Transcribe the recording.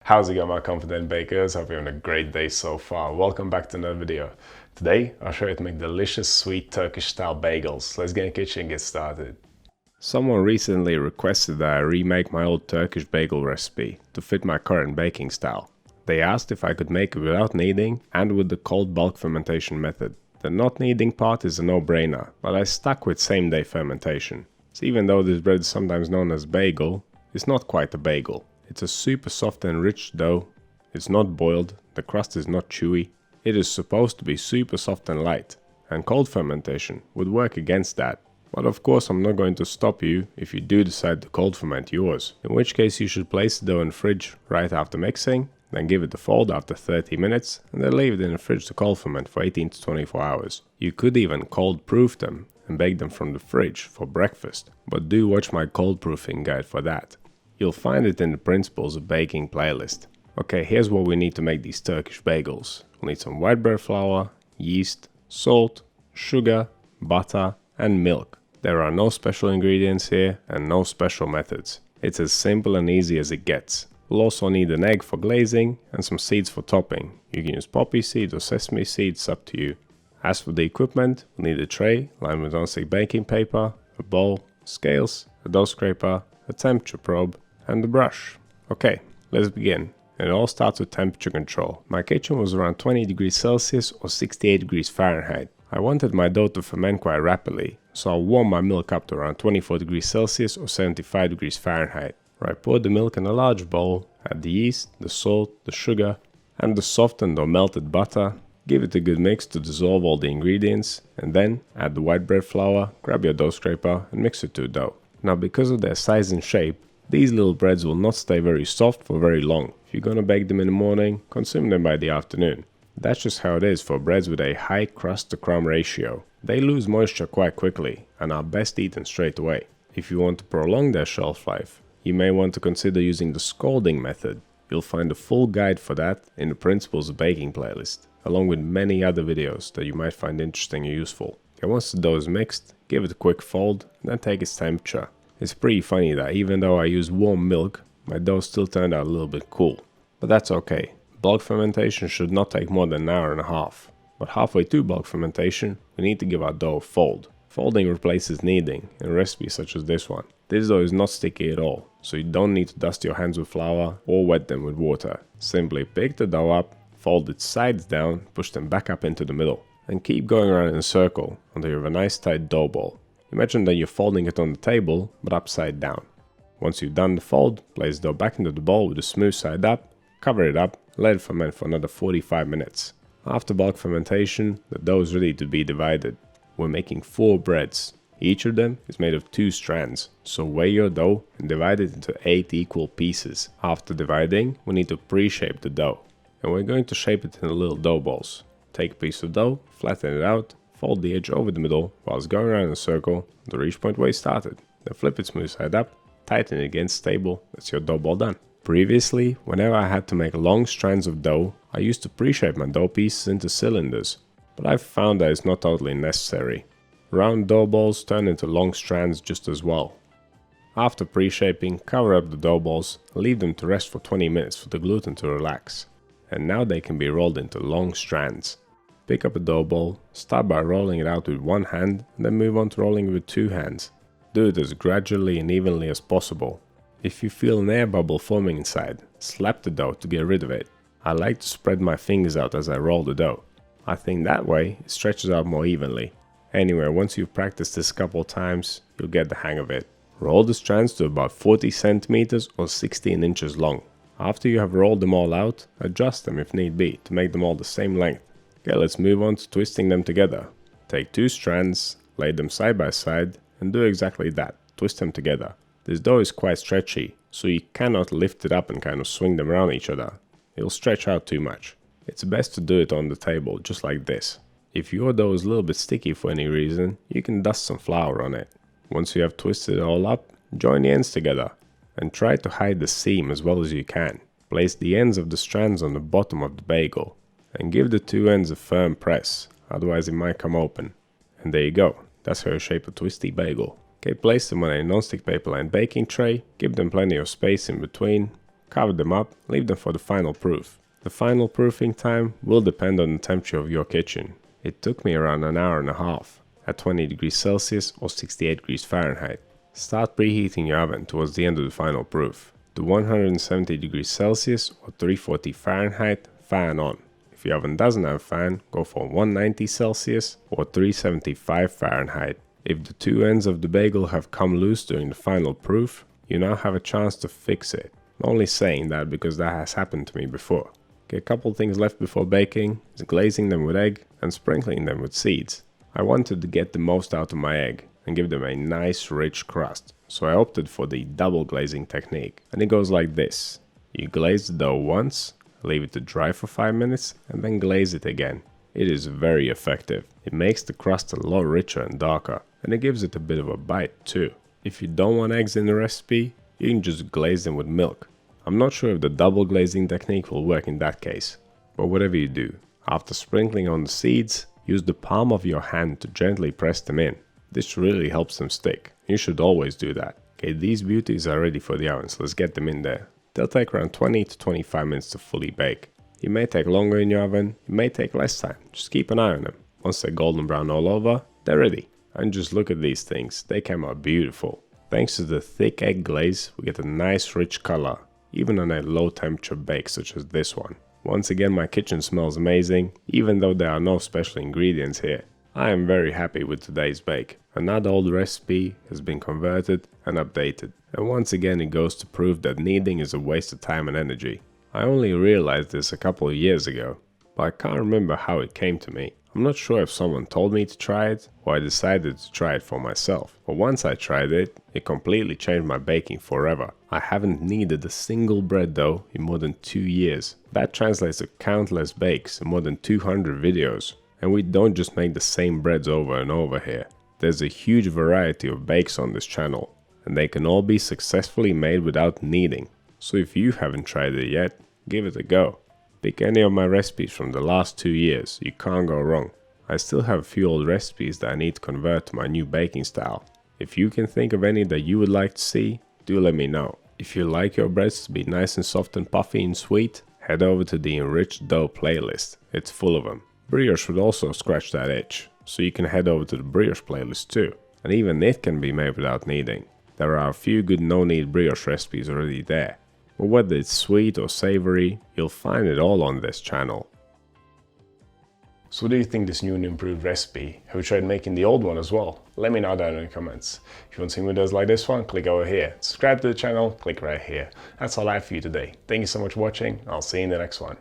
How's it going, my confident bakers? Hope you're having a great day so far. Welcome back to another video. Today I'll show you how to make delicious sweet Turkish style bagels. Let's get in the kitchen and get started. Someone recently requested that I remake my old Turkish bagel recipe to fit my current baking style. They asked if I could make it without kneading and with the cold bulk fermentation method. The not kneading part is a no-brainer, but I stuck with same-day fermentation. So even though this bread is sometimes known as bagel, it's not quite a bagel. It's a super soft and rich dough. It's not boiled, the crust is not chewy. It is supposed to be super soft and light, and cold fermentation would work against that. But of course I'm not going to stop you if you do decide to cold ferment yours, in which case you should place the dough in the fridge right after mixing, then give it a fold after 30 minutes, and then leave it in the fridge to cold ferment for 18 to 24 hours. You could even cold proof them and bake them from the fridge for breakfast, but do watch my cold proofing guide for that. You'll find it in the Principles of Baking playlist. Okay, here's what we need to make these Turkish bagels. We'll need some white bread flour, yeast, salt, sugar, butter, and milk. There are no special ingredients here and no special methods. It's as simple and easy as it gets. We'll also need an egg for glazing and some seeds for topping. You can use poppy seeds or sesame seeds, up to you. As for the equipment, we'll need a tray lined with non-stick baking paper, a bowl, scales, a dough scraper, a temperature probe, and a brush. Okay, let's begin. It all starts with temperature control. My kitchen was around 20 degrees Celsius or 68 degrees Fahrenheit. I wanted my dough to ferment quite rapidly, so I'll warm my milk up to around 24 degrees Celsius or 75 degrees Fahrenheit. Where I pour the milk in a large bowl, add the yeast, the salt, the sugar, and the softened or melted butter. Give it a good mix to dissolve all the ingredients, and then add the white bread flour, grab your dough scraper, and mix it to a dough. Now, because of their size and shape, these little breads will not stay very soft for very long. If you're gonna bake them in the morning, consume them by the afternoon. That's just how it is for breads with a high crust to crumb ratio. They lose moisture quite quickly and are best eaten straight away. If you want to prolong their shelf life, you may want to consider using the scalding method. You'll find a full guide for that in the Principles of Baking playlist, along with many other videos that you might find interesting and useful. Okay, once the dough is mixed, give it a quick fold and then take its temperature. It's pretty funny that even though I used warm milk, my dough still turned out a little bit cool. But that's okay. Bulk fermentation should not take more than an hour and a half. But halfway through bulk fermentation, we need to give our dough a fold. Folding replaces kneading in recipes such as this one. This dough is not sticky at all, so you don't need to dust your hands with flour or wet them with water. Simply pick the dough up, fold its sides down, push them back up into the middle, and keep going around in a circle until you have a nice tight dough ball. Imagine that you're folding it on the table, but upside down. Once you've done the fold, place the dough back into the bowl with the smooth side up, cover it up, and let it ferment for another 45 minutes. After bulk fermentation, the dough is ready to be divided. We're making 4 breads. Each of them is made of 2 strands, so weigh your dough and divide it into 8 equal pieces. After dividing, we need to pre-shape the dough, and we're going to shape it into little dough balls. Take a piece of dough, flatten it out, fold the edge over the middle whilst going around in a circle to reach point where you started. Then flip it smooth side up, tighten it against stable, that's your dough ball done. Previously, whenever I had to make long strands of dough, I used to pre-shape my dough pieces into cylinders, but I've found that it's not totally necessary. Round dough balls turn into long strands just as well. After pre-shaping, cover up the dough balls and leave them to rest for 20 minutes for the gluten to relax. And now they can be rolled into long strands. Pick up a dough ball, start by rolling it out with one hand and then move on to rolling it with 2 hands. Do it as gradually and evenly as possible. If you feel an air bubble forming inside, slap the dough to get rid of it. I like to spread my fingers out as I roll the dough. I think that way it stretches out more evenly. Anyway, once you've practiced this a couple times, you'll get the hang of it. Roll the strands to about 40 centimeters or 16 inches long. After you have rolled them all out, adjust them if need be to make them all the same length. Okay, let's move on to twisting them together. Take 2 strands, lay them side by side, and do exactly that, twist them together. This dough is quite stretchy, so you cannot lift it up and kind of swing them around each other. It'll stretch out too much. It's best to do it on the table, just like this. If your dough is a little bit sticky for any reason, you can dust some flour on it. Once you have twisted it all up, join the ends together, and try to hide the seam as well as you can. Place the ends of the strands on the bottom of the bagel, and give the 2 ends a firm press, otherwise it might come open. And there you go, that's how you shape a twisty bagel. Okay, place them on a non-stick paper lined baking tray, give them plenty of space in between, Cover them up, leave them for the final proof. The final proofing time will depend on the temperature of your kitchen. It took me around an hour and a half, at 20 degrees Celsius or 68 degrees Fahrenheit. Start preheating your oven towards the end of the final proof. To 170 degrees Celsius or 340 Fahrenheit, fan on. If your oven doesn't have a fan, go for 190 Celsius or 375 Fahrenheit. If the two ends of the bagel have come loose during the final proof, you now have a chance to fix it. I'm only saying that because that has happened to me before. Okay, a couple things left before baking is glazing them with egg and sprinkling them with seeds. I wanted to get the most out of my egg and give them a nice rich crust, so I opted for the double glazing technique, and it goes like this. You glaze the dough once, leave it to dry for 5 minutes, and then glaze it again. It is very effective. It makes the crust a lot richer and darker, and it gives it a bit of a bite too. If you don't want eggs in the recipe, you can just glaze them with milk. I'm not sure if the double glazing technique will work in that case, but whatever you do, after sprinkling on the seeds, use the palm of your hand to gently press them in. This really helps them stick. You should always do that. Okay, these beauties are ready for the oven, so let's get them in there. They'll take around 20 to 25 minutes to fully bake. It may take longer in your oven, it may take less time. Just keep an eye on them. Once they're golden brown all over, they're ready. And just look at these things, they came out beautiful. Thanks to the thick egg glaze, we get a nice rich color, even on a low temperature bake such as this one. Once again, my kitchen smells amazing, even though there are no special ingredients here. I am very happy with today's bake. Another old recipe has been converted and updated. And once again it goes to prove that kneading is a waste of time and energy. I only realized this a couple of years ago, but I can't remember how it came to me. I'm not sure if someone told me to try it or I decided to try it for myself. But once I tried it, it completely changed my baking forever. I haven't kneaded a single bread dough in more than 2 years. That translates to countless bakes and more than 200 videos. And we don't just make the same breads over and over here. There's a huge variety of bakes on this channel, and they can all be successfully made without kneading. So if you haven't tried it yet, give it a go. Pick any of my recipes from the last 2 years, you can't go wrong. I still have a few old recipes that I need to convert to my new baking style. If you can think of any that you would like to see, do let me know. If you like your breads to be nice and soft and puffy and sweet, head over to the enriched dough playlist, it's full of them. Brioche would also scratch that itch, so you can head over to the brioche playlist too, and even it can be made without kneading. There are a few good no-knead brioche recipes already there, but whether it's sweet or savory, you'll find it all on this channel. So what do you think this new and improved recipe? Have you tried making the old one as well? Let me know down in the comments. If you want to see videos like this one, click over here. Subscribe to the channel, click right here. That's all I have for you today. Thank you so much for watching, I'll see you in the next one.